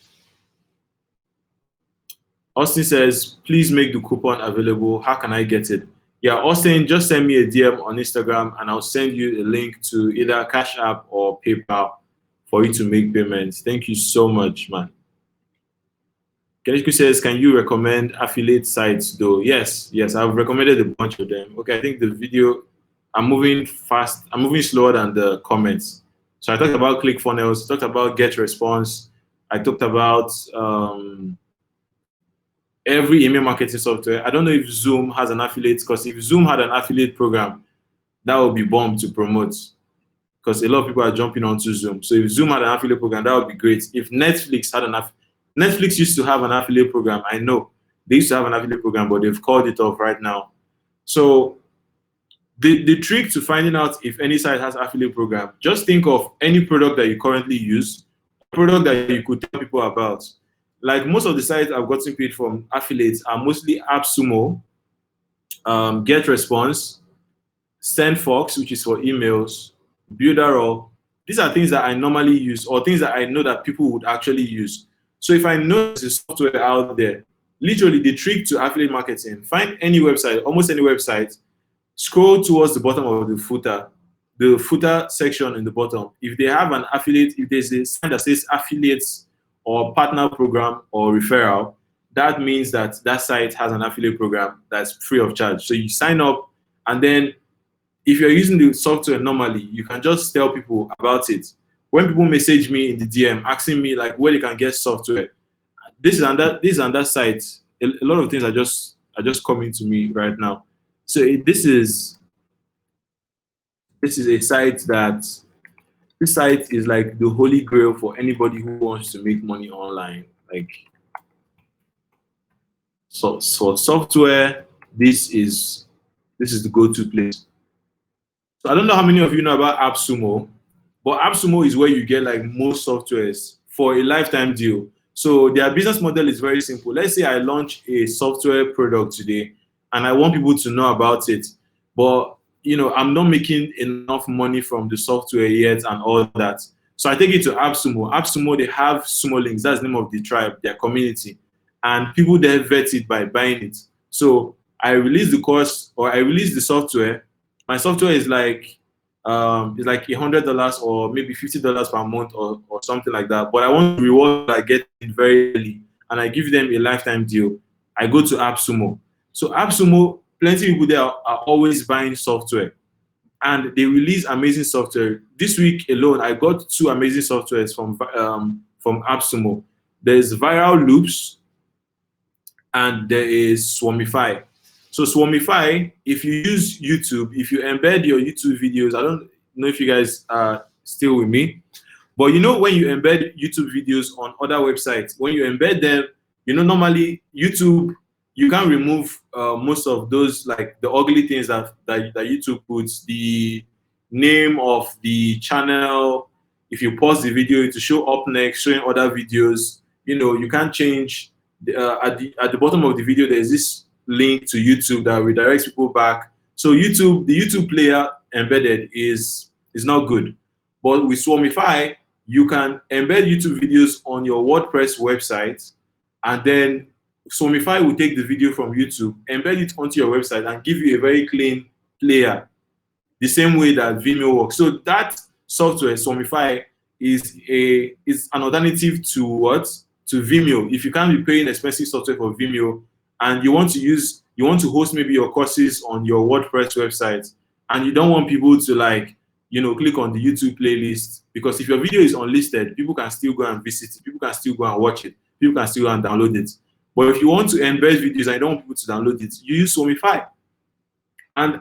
Austin says, please make the coupon available. How can I get it? Yeah, Austin, just send me a DM on Instagram and I'll send you a link to either Cash App or PayPal for you to make payments. Thank you so much, man. Kenishku says, can you recommend affiliate sites though? Yes, I've recommended a bunch of them. Okay, I think the video, I'm moving fast. I'm moving slower than the comments. So I talked about ClickFunnels, talked about GetResponse. I talked about every email marketing software. I don't know if Zoom has an affiliate, because if Zoom had an affiliate program, that would be bomb to promote, because a lot of people are jumping onto Zoom. So if Zoom had an affiliate program, that would be great. If Netflix had Netflix used to have an affiliate program. I know they used to have an affiliate program, but they've called it off right now. So the trick to finding out if any site has affiliate program, just think of any product that you currently use, a product that you could tell people about. Like most of the sites I've gotten paid from affiliates are mostly AppSumo, GetResponse, SendFox, which is for emails, Builderall. These are things that I normally use, or things that I know that people would actually use. So if I know there's a software out there, literally the trick to affiliate marketing, find any website, almost any website, scroll towards the bottom of the footer section in the bottom. If they have an affiliate, if there's a sign that says affiliates or partner program or referral, that means that that site has an affiliate program that's free of charge. So you sign up, and then if you're using the software normally, you can just tell people about it. When people message me in the DM asking me like where they can get software, this and that site, a lot of things are just coming to me right now. So this is a site that, this site is like the holy grail for anybody who wants to make money online. Like, so software, this is the go-to place. So I don't know how many of you know about AppSumo. But AppSumo is where you get like most softwares for a lifetime deal. So their business model is very simple. Let's say I launch a software product today and I want people to know about it, but I'm not making enough money from the software yet and all that. So I take it to AppSumo. AppSumo, they have Sumo Links. That's the name of the tribe, their community. And people there vet it by buying it. So I release the course or I release the software. My software is like $100 or maybe $50 per month or something like that. But I want to reward I get it very early and I give them a lifetime deal. I go to AppSumo. So AppSumo, plenty of people there are always buying software and they release amazing software. This week alone, I got 2 amazing softwares from AppSumo. There's Viral Loops and there is Swarmify. So Swarmify, if you use YouTube, if you embed your YouTube videos, I don't know if you guys are still with me, but when you embed YouTube videos on other websites, when you embed them, normally YouTube, you can remove most of those, like the ugly things that YouTube puts, the name of the channel. If you pause the video to show up next, showing other videos, you can't change. At the bottom of the video, there's this link to YouTube that redirects people back. So the YouTube player embedded is not good. But with Swarmify, you can embed YouTube videos on your WordPress website, and then Swarmify will take the video from YouTube, embed it onto your website, and give you a very clean player, the same way that Vimeo works. So that software, Swarmify, is an alternative to what? To Vimeo. If you can't be paying expensive software for Vimeo, and you want to host maybe your courses on your WordPress website, and you don't want people to click on the YouTube playlist, because if your video is unlisted, people can still go and visit it, people can still go and watch it, people can still go and download it. But if you want to embed videos and you don't want people to download it, you use Swarmify. And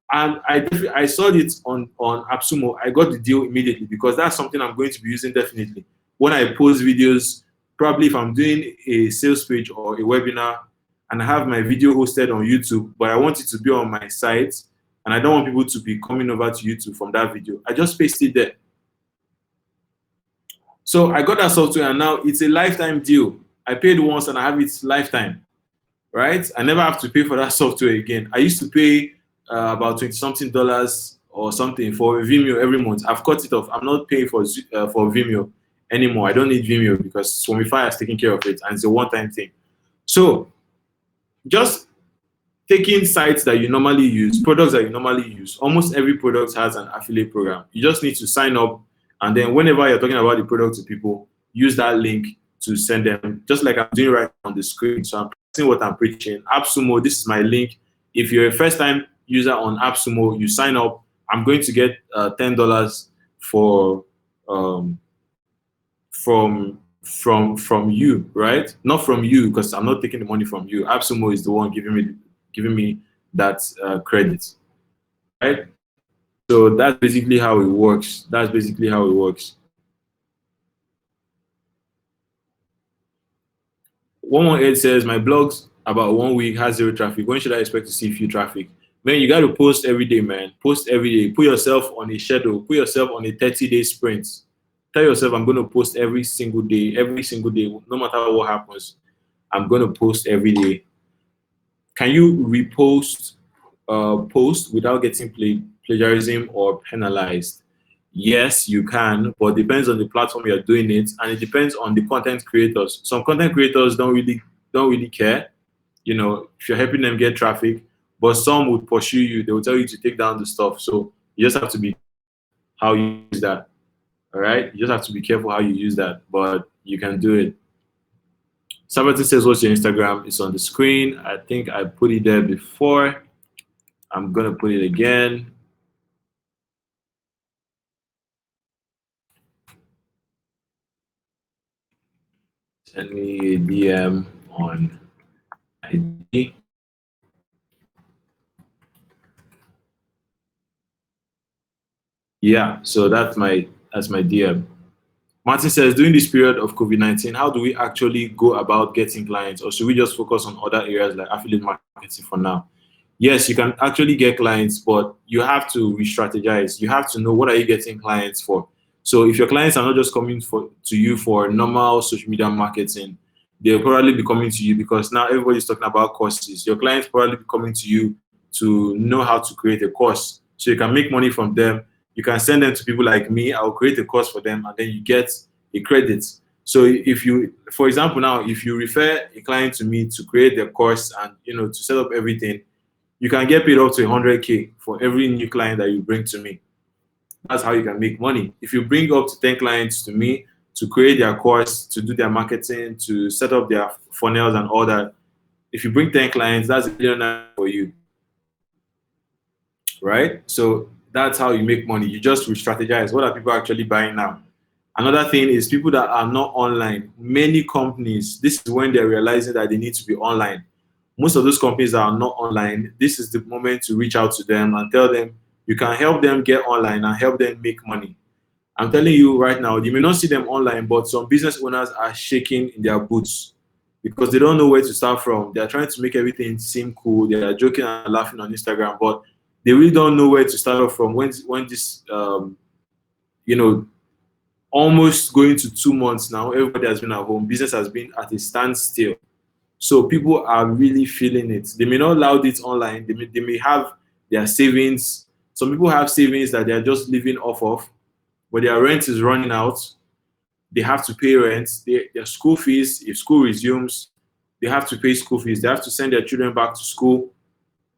I saw it on AppSumo. I got the deal immediately because that's something I'm going to be using definitely. When I post videos, probably if I'm doing a sales page or a webinar and I have my video hosted on YouTube, but I want it to be on my site and I don't want people to be coming over to YouTube from that video, I just paste it there. So I got that software and now it's a lifetime deal. I paid once and I have it lifetime, right? I never have to pay for that software again. I used to pay about $20-something or something for Vimeo every month. I've cut it off. I'm not paying for Vimeo anymore. I don't need Vimeo because Swarmify has taken care of it and it's a one-time thing. So just taking sites that you normally use, products that you normally use, almost every product has an affiliate program. You just need to sign up, and then whenever you're talking about the product to people, use that link to send them, just like I'm doing right on the screen. So I'm pressing what I'm preaching. AppSumo, this is my link. If you're a first-time user on AppSumo, you sign up. I'm going to get $10 for from you, right? Not from you, because I'm not taking the money from you. AppSumo is the one giving me that credit, right? So that's basically how it works. That's basically how it works. 118 says, my blog's about 1 week has 0 traffic. When should I expect to see few traffic? Man, you got to post every day, man. Post every day. Put yourself on a schedule. Put yourself on a 30-day sprint. Tell yourself, I'm going to post every single day, no matter what happens. I'm going to post every day. Can you repost post without getting plagiarism or penalized? Yes, you can, but it depends on the platform you're doing it, and it depends on the content creators. Some content creators don't really care, if you're helping them get traffic, but some would pursue you. They will tell you to take down the stuff. So you just have to be how you use that. All right, you just have to be careful how you use that, but you can do it. Sabatin says, what's your Instagram? It's on the screen. I think I put it there before. I'm going to put it again. Send me a DM on ID. Yeah, so that's my DM. Martin says, during this period of COVID-19, how do we actually go about getting clients, or should we just focus on other areas like affiliate marketing for now? Yes, you can actually get clients, but you have to re-strategize. You have to know, what are you getting clients for? So if your clients are not just coming to you for normal social media marketing, they'll probably be coming to you because now everybody's talking about courses. Your clients probably be coming to you to know how to create a course, so you can make money from them. You can send them to people like me. I'll create a course for them, and then you get a credit. So if you, for example, now if you refer a client to me to create their course and to set up everything, you can get paid up to 100K for every new client that you bring to me. That's how you can make money. If you bring up to 10 clients to me to create their course, to do their marketing, to set up their funnels and all that, if you bring 10 clients, that's $1 million for you, right? So that's how you make money. You just re-strategize. What are people actually buying now? Another thing is people that are not online. Many companies, this is when they're realizing that they need to be online. Most of those companies that are not online, this is the moment to reach out to them and tell them you can help them get online and help them make money. I'm telling you right now, you may not see them online, but some business owners are shaking in their boots because they don't know where to start from. They're trying to make everything seem cool. They are joking and laughing on Instagram, but they really don't know where to start off from when this, almost going to 2 months now, everybody has been at home. Business has been at a standstill. So people are really feeling it. They may not loud it online. They may have their savings. Some people have savings that they're just living off of, but their rent is running out. They have to pay rent. Their school fees, if school resumes, they have to pay school fees. They have to send their children back to school.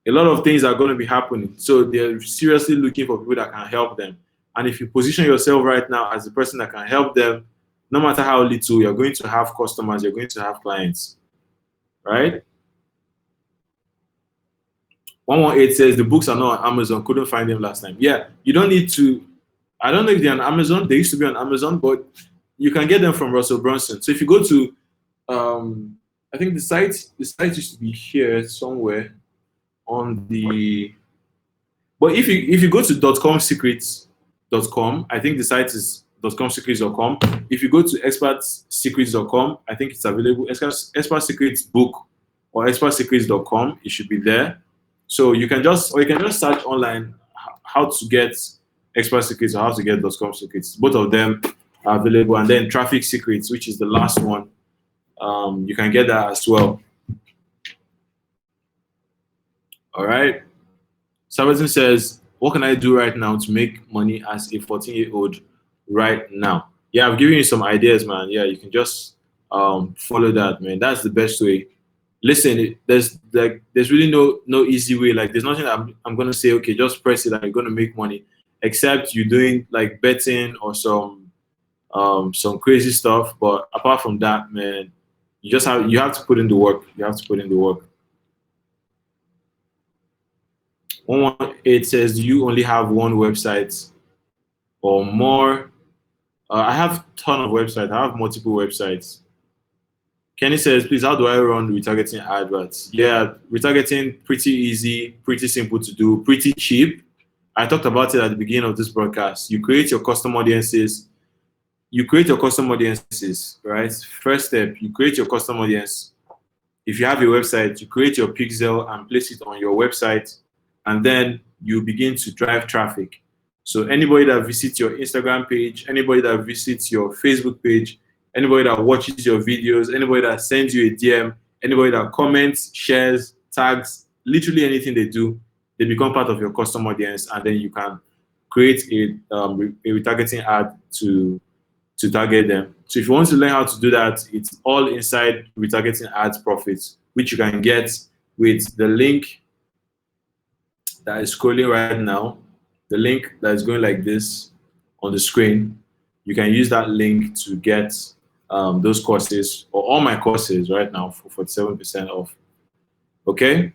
A lot of things are going to be happening. So they're seriously looking for people that can help them. And if you position yourself right now as the person that can help them, no matter how little, you're going to have customers, you're going to have clients, right? 118 says the books are not on Amazon. Couldn't find them last time. Yeah, you don't need to. I don't know if they're on Amazon. They used to be on Amazon, but you can get them from Russell Brunson. So if you go to, I think the site used to be here somewhere on the. But if you go to .comsecrets.com, I think the site is .comsecrets.com. If you go to expertsecrets.com, I think it's available. Expert Secrets book or expertsecrets.com, it should be there. So you can just search online how to get Expert Secrets or how to get .com Secrets. Both of them are available. And then Traffic Secrets, which is the last one, you can get that as well. All right. Sabatin says, what can I do right now to make money as a 14-year-old right now? Yeah, I've given you some ideas, man. Yeah, you can just follow that, man. That's the best way. Listen, there's really no easy way. Like, there's nothing I'm gonna say, okay, just press it and you're gonna make money, except you're doing like betting or some crazy stuff. But apart from that, man, you have to put in the work. You have to put in the work. 118 says, do you only have one website or more? I have a ton of websites. I have multiple websites. Kenny says, please, how do I run retargeting adverts? Yeah, retargeting, pretty easy, pretty simple to do, pretty cheap. I talked about it at the beginning of this broadcast. You create your custom audiences. Right? First step, you create your custom audience. If you have a website, you create your pixel and place it on your website, and then you begin to drive traffic. So anybody that visits your Instagram page, anybody that visits your Facebook page, anybody that watches your videos, anybody that sends you a DM, anybody that comments, shares, tags, literally anything they do, they become part of your custom audience, and then you can create a retargeting ad to target them. So if you want to learn how to do that, it's all inside Retargeting Ads Profits, which you can get with the link that is scrolling right now, the link that is going like this on the screen. You can use that link to get those courses, or all my courses right now, for 47% off. Okay?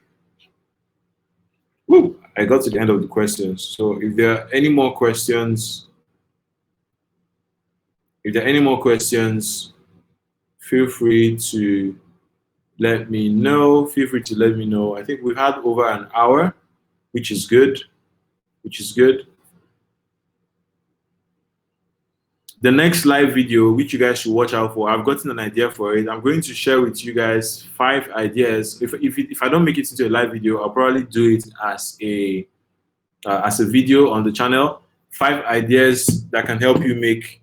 Woo, I got to the end of the questions. So if there are any more questions, feel free to let me know. I think we've had over an hour, which is good. The next live video, which you guys should watch out for, I've gotten an idea for it. I'm going to share with you guys 5 ideas. If I don't make it into a live video, I'll probably do it as a video on the channel. 5 ideas that can help you make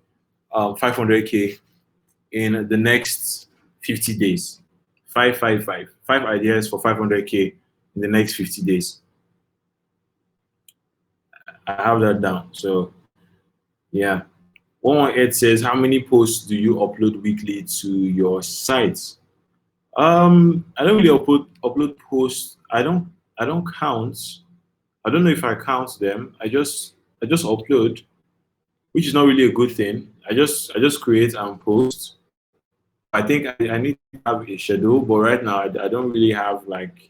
500K in the next 50 days. 555. 5 ideas for 500K in the next 50 days. I have that down. So, yeah. 118 says, how many posts do you upload weekly to your sites? I don't really upload posts. I don't count. I don't know if I count them. I just upload, which is not really a good thing. I just create and post. I think I need to have a schedule, but right now I don't really have like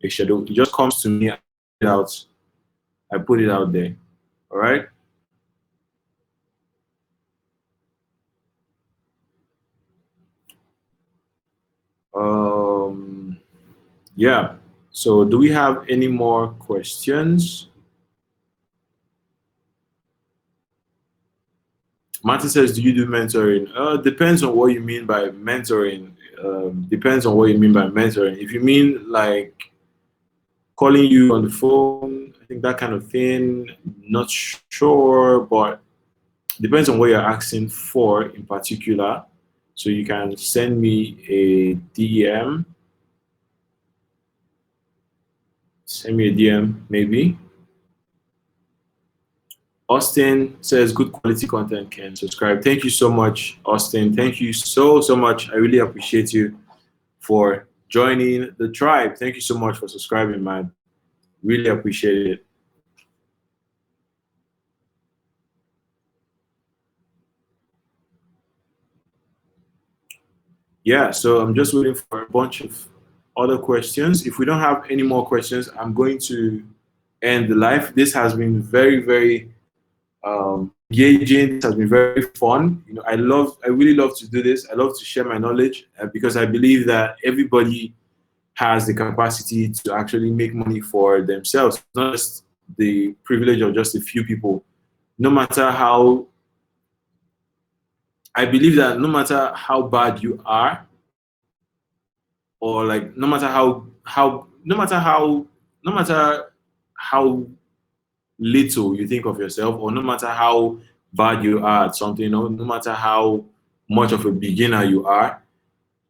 a schedule. It just comes to me, I put it out there. All right. Um, yeah. So do we have any more questions? Martin says, do you do mentoring? Depends on what you mean by mentoring. Depends on what you mean by mentoring. If you mean like calling you on the phone, I think that kind of thing, not sure, but depends on what you're asking for in particular. So you can send me a DM. Send me a DM, maybe. Austin says, good quality content, can subscribe. Thank you so much, Austin. Thank you so much. I really appreciate you for joining the tribe. Thank you so much for subscribing, man. Really appreciate it. Yeah, so I'm just waiting for a bunch of other questions. If we don't have any more questions, I'm going to end the live. This has been very engaging. It has been very fun. I really love to do this. I love to share my knowledge because I believe that everybody has the capacity to actually make money for themselves, not just the privilege of just a few people. No matter how, I believe that no matter how bad you are, or like no matter how little you think of yourself, or no matter how bad you are at something, no matter how much of a beginner you are,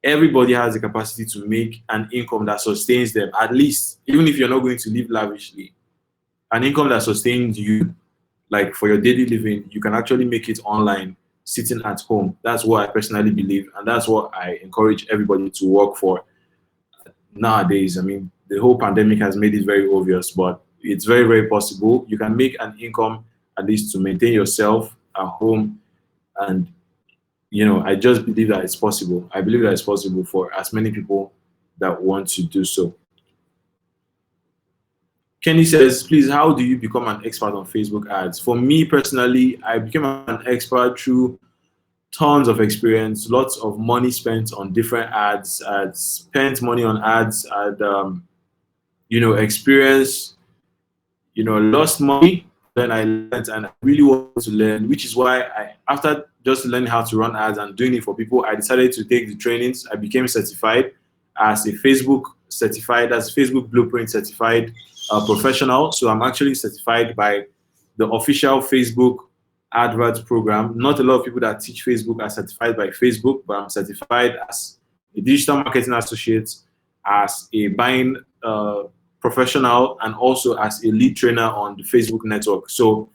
everybody has the capacity to make an income that sustains them, at least, even if you're not going to live lavishly, an income that sustains you, like for your daily living. You can actually make it online, sitting at home. That's what I personally believe, and that's what I encourage everybody to work for nowadays. I mean, the whole pandemic has made it very obvious, but it's very possible. You can make an income at least to maintain yourself at home. And I just believe that it's possible. I believe that it's possible for as many people that want to do so. Kenny says, please, how do you become an expert on Facebook ads? For me personally, I became an expert through tons of experience, lots of money spent on different ads. I'd spent money on ads. I'd experience, lost money. Then I learned, and I really wanted to learn, which is why after just learning how to run ads and doing it for people, I decided to take the trainings. I became certified as a Facebook Blueprint certified professional. So I'm actually certified by the official Facebook advert program. Not a lot of people that teach Facebook are certified by Facebook, but I'm certified as a digital marketing associate, as a buying professional, and also as a lead trainer on the Facebook network. So,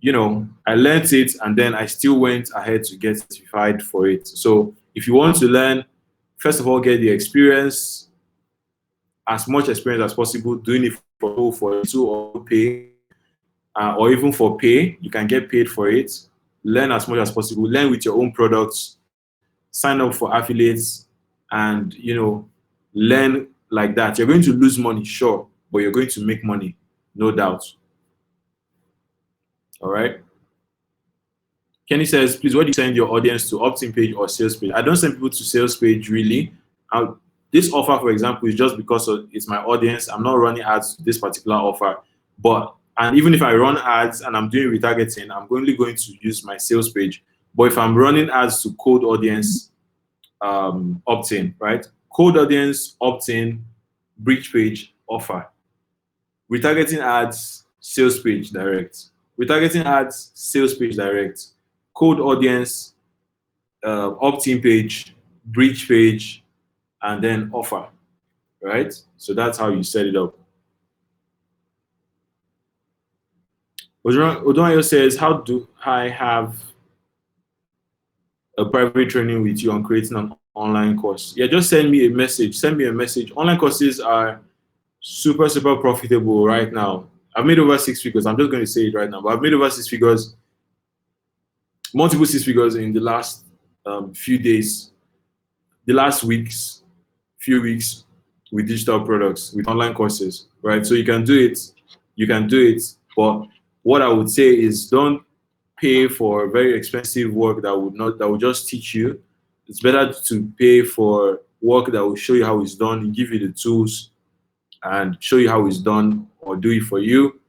I learned it, and then I still went ahead to get certified for it. So if you want to learn, first of all, get the experience, as much experience as possible, doing it for little or pay, or even for pay. You can get paid for it. Learn as much as possible. Learn with your own products. Sign up for affiliates, and learn like that. You're going to lose money, sure, but you're going to make money, no doubt. All right. Kenny says, please, what do you send your audience to, opt-in page or sales page? I don't send people to sales page really. This offer, for example, is just because it's my audience. I'm not running ads to this particular offer. And even if I run ads and I'm doing retargeting, I'm only going to use my sales page. But if I'm running ads to cold audience, opt-in, right? Cold audience, opt-in, bridge page, offer. Retargeting ads, sales page, direct. retargeting ads, sales page direct, cold audience, opt-in page, bridge page, and then offer, right? So that's how you set it up. Odonayo says, how do I have a private training with you on creating an online course? Yeah, just send me a message. Send me a message. Online courses are super, super profitable right now. I've made over 6 figures. I'm just going to say it right now, but I've made over 6 figures, multiple 6 figures in the last few days, the last few weeks with digital products, with online courses, right? So you can do it. You can do it. But what I would say is don't pay for very expensive work that will just teach you. It's better to pay for work that will show you how it's done, give you the tools, and show you how it's done, or do it for you,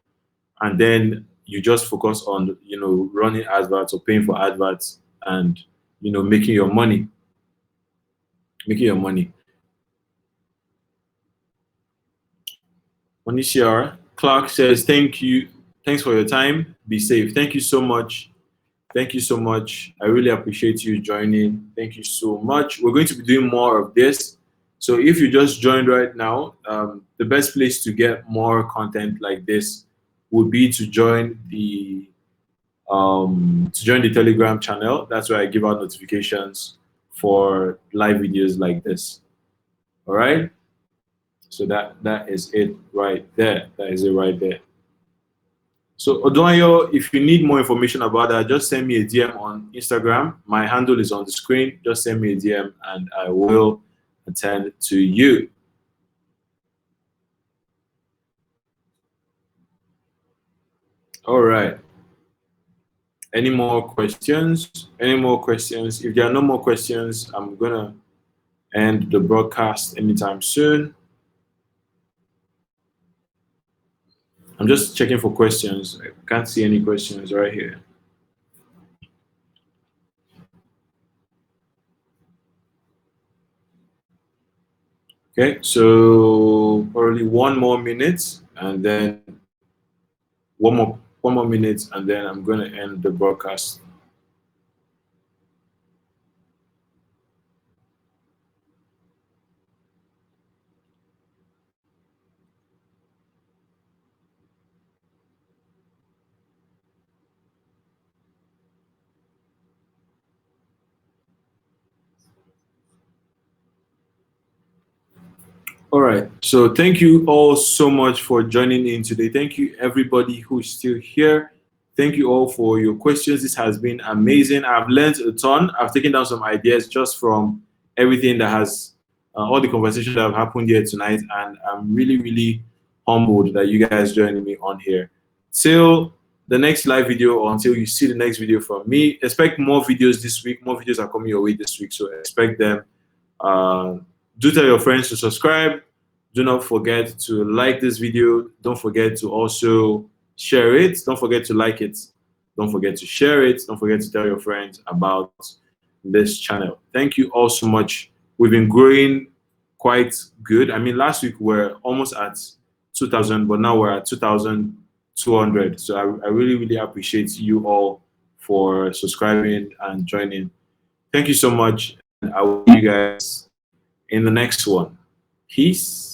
and then you just focus on running adverts or paying for adverts, and making your money. Monisha Clark says, thanks for your time, be safe. Thank you so much. Thank you so much. I really appreciate you joining. Thank you so much. We're going to be doing more of this. So if you just joined right now, the best place to get more content like this would be to join the Telegram channel. That's where I give out notifications for live videos like this. All right. So that is it right there. That is it right there. So Odonayo, if you need more information about that, just send me a DM on Instagram. My handle is on the screen. Just send me a DM and I will attend to you. All right. Any more questions? Any more questions? If there are no more questions, I'm gonna end the broadcast anytime soon. I'm just checking for questions. I can't see any questions right here. Okay, so probably one more minute, and then one more minute, and then I'm going to end the broadcast. All right, so thank you all so much for joining in today. Thank you everybody who is still here. Thank you all for your questions. This has been amazing. I've learned a ton. I've taken down some ideas just from everything that has, all the conversations that have happened here tonight, and I'm really, really humbled that you guys joining me on here. Till the next live video, or until you see the next video from me, expect more videos this week. More videos are coming your way this week, so expect them. Do tell your friends to subscribe. Do not forget to like this video. Don't forget to also share it. Don't forget to like it. Don't forget to share it. Don't forget to tell your friends about this channel. Thank you all so much. We've been growing quite good. I mean, last week we're almost at 2,000, but now we're at 2,200. So I really, really appreciate you all for subscribing and joining. Thank you so much. And I will see you guys in the next one. Peace.